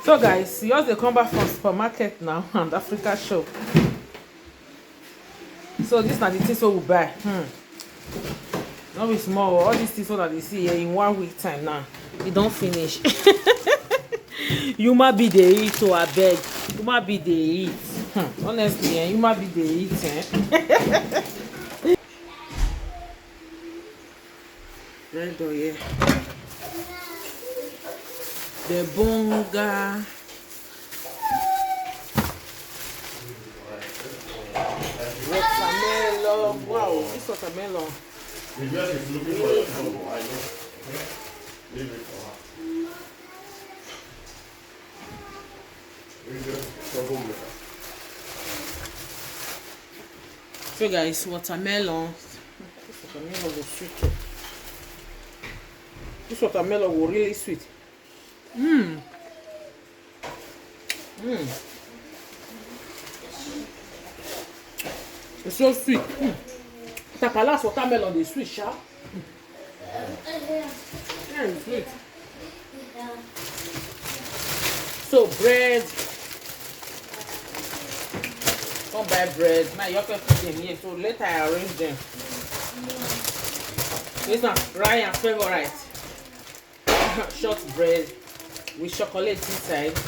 So guys, yours they come back from supermarket now and Africa shop. So this na the things we buy. Not be small. All these things that they see here in 1 week time now. It don't finish. You might be the eat, so I beg. You might be the eat. Honestly, you might be the eat. Right door, yeah. The bonga. Watermelon. Wow, this watermelon. The girl is looking for your trouble, I know. Leave it for her. Troublemaker. So guys, watermelon. This watermelon was sweet. This watermelon was really sweet. It's so sweet. Tapalas watermelon is sweet, sharp. Very sweet. So bread. Don't buy bread. Now you have to put them here. So later I arrange them. This is Ryan's favorite. Short bread with chocolate inside.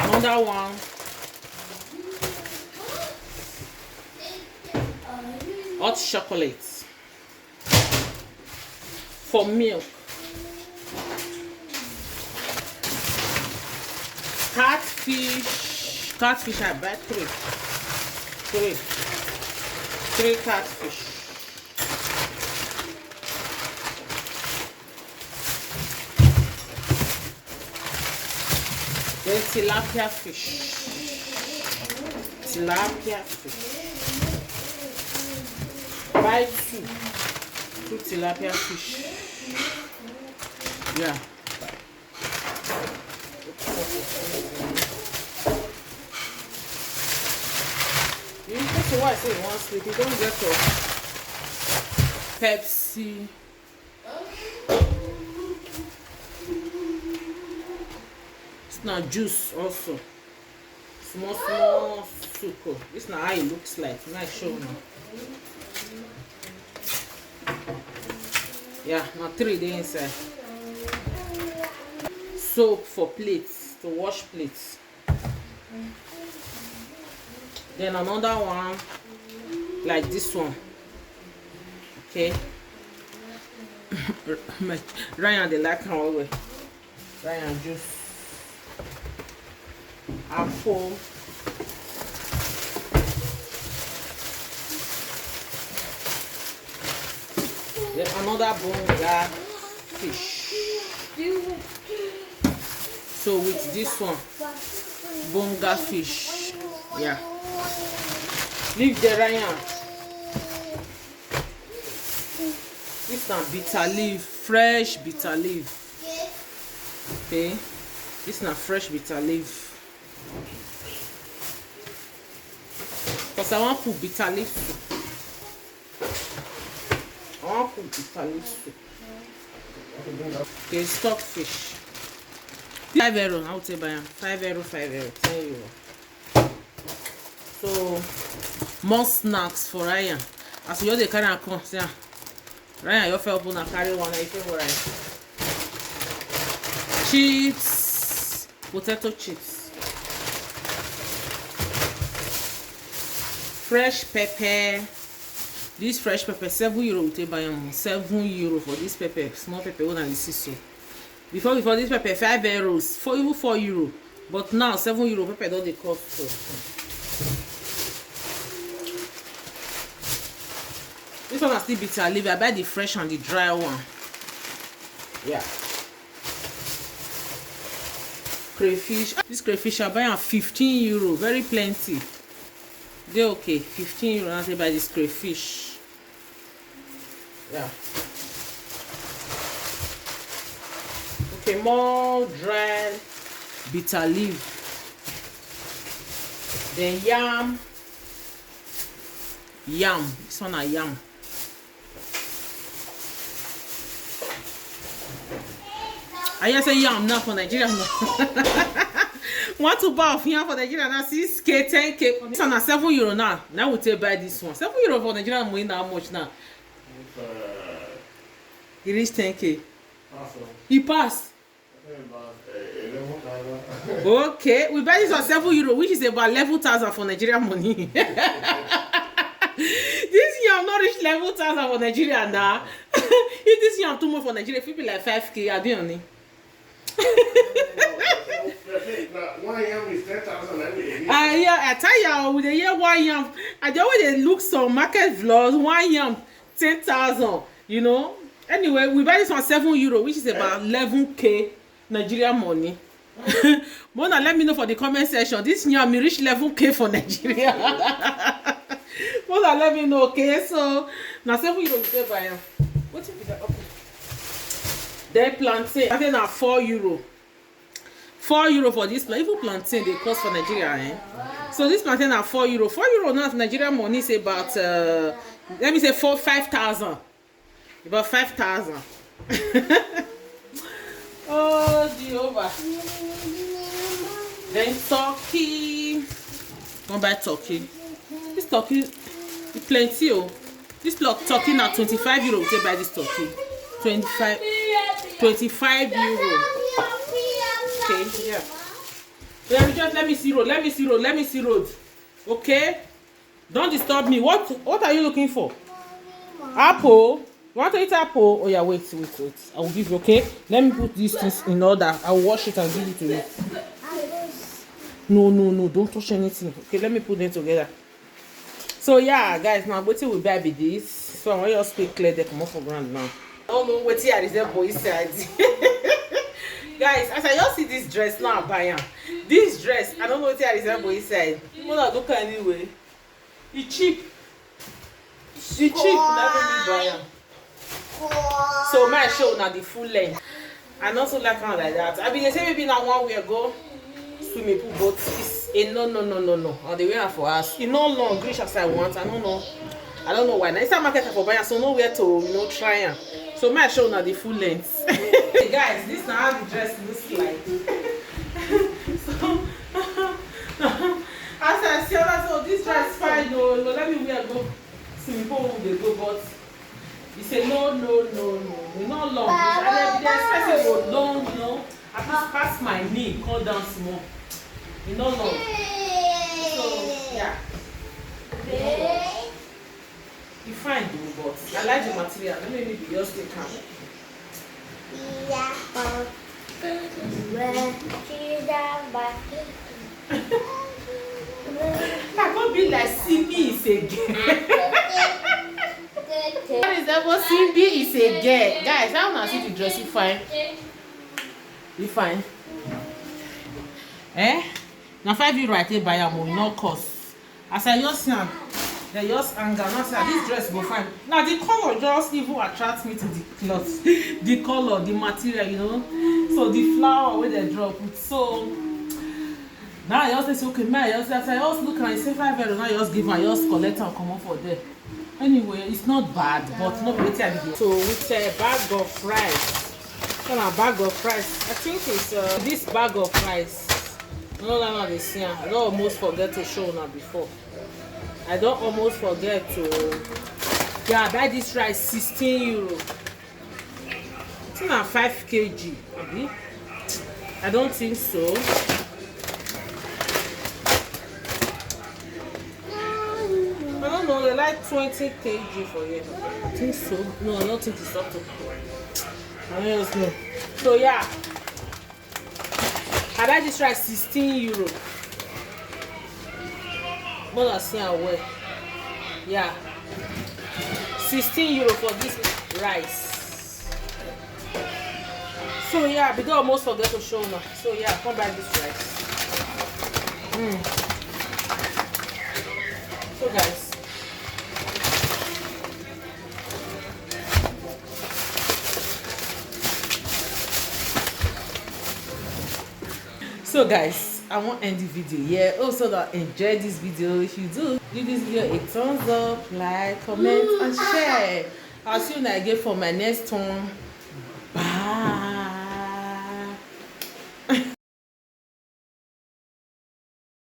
Another one. Hot chocolate for milk. Catfish I buy three catfish. Then tilapia fish. Buy two tilapia fish. Yeah. You know why I say you want sleep. You don't get your Pepsi. It's not juice also. Small sugar. This is not how it looks like. Nice show now. Yeah, now 3 days inside. Soap for plates, to wash plates. Then another one like this one. Okay. Ryan they like how we. Ryan juice. Apple. Then another bonga fish. So with this one, bonga fish. Yeah. Leave the Ryan. This is bitter leaf, fresh bitter leaf. Okay. This is fresh bitter leaf. Because I want to put bitter leaf soup. Okay, stockfish. €5. I would say buy them. €5, €10. So more snacks for Ryan. As you they carry and come, say Ryan, your fellow na carry one. Your favorite chips, potato chips, fresh pepper. This fresh pepper, €7 we take buy them. €7 for this pepper, small pepper one and the so. Before this pepper €5, even €4. But now €7 pepper don't they cost so. This one is still bitter leaf. I buy the fresh and the dry one. Yeah. Crayfish. This crayfish I buy at €15. Very plenty. They're okay. €15 and I buy this crayfish. Yeah. Okay, more dry bitter leaf. Then yam. This one a yam. I just say yam now for Nigeria. No. Want to buy of yam for Nigeria now? 6K, 10K. This one is €7 now. Now we take buy this one. €7 for Nigeria money now how much now? He reached 10K. He passed. Okay, we buy this one €7, which is about 11,000 for Nigeria money. This yam not reach 11,000 for Nigeria now. If this yam too much for Nigeria, it will be like 5K. I don't know. One yam is 10,000. Yeah, I tell you, with the year 1 yam, I just always look some market vlogs. 1 yam 10,000. You know. Anyway, we buy this one €7, which is about 11K Nigerian money. Mona, let me know for the comment section. This yam me reach 11K for Nigeria. Mona, let me know. Okay, so now €7 we pay buy am. What if that? Okay. Then plantain. I think now €4. €4 for this plant. Even plantain they cost for Nigeria. Eh? So this plantain are €4. €4 now for Nigerian money is about let me say 5,000. About 5,000. Oh Jehovah. Then turkey. Don't buy turkey. This turkey is plenty. Oh. This turkey now €25. We buy this turkey. 25 €25. Okay, yeah. Let me see road. Okay? Don't disturb me. What are you looking for? Apple? You want to eat apple? Oh yeah, wait. I will give you, okay? Let me put these things in order. I will wash it and give it to you. No, don't touch anything. Okay, let me put them together. So yeah, guys, now what will buy this? So I want you to speak clear they come off for ground now. I don't know what here is the boy side. Guys, as I just see this dress now, I buy am. This dress, I don't know what here is the boy side. You wanna look anyway. It's cheap. Never me buy am. So my show now the full length. I also like one like that. I mean they say maybe now 1 week ago swimming pool, but it's a no. On the way for us. It's not long, reach as I want. I don't know why. Now it's a market for buying, so nowhere to try am. So my show now the full length. Hey guys, this now how the dress looks like. So as I see that, so this dress fine. No, let me wear go swimming pool they go, but it's a no. It's not long. And the expensive go long, you know. At least past my knee, come down small. It's not long. So yeah. It's fine though, but I like the material. Let me maybe just take out. I can't be like CB is a girl. What is that? What CB is a girl? Guys, I want to see the dress. You fine? You fine? Now €5 I take buy am, no cost. As I just see am, they just hang am. Now say this dress go fine. Now the color just even attracts me to the cloth. The color, the material, you know. So the flower where they drop it. So now I just say okay, man. I just look and I say €5. Now I just give am, I just collect and come up for there. Anyway, it's not bad, but not really bad. So with a bag of rice. So a bag of rice. I think it's this bag of rice. No, this year. I don't almost forget to show now before. I don't almost forget to. Yeah, buy this rice €16. It's not 5 kg. Maybe. I don't think so. I don't know. They like 20 kg for you. I think so. No, I don't think it's up to. I don't know. So yeah. I buy this rice €16. More than see away. Yeah. €16 for this rice. So yeah, because I almost forget to show now. So yeah, come buy this rice. So guys. So guys, I want to end the video here. Also that enjoy this video. If you do, give this video a thumbs up, like, comment and share. I'll see you again for my next one.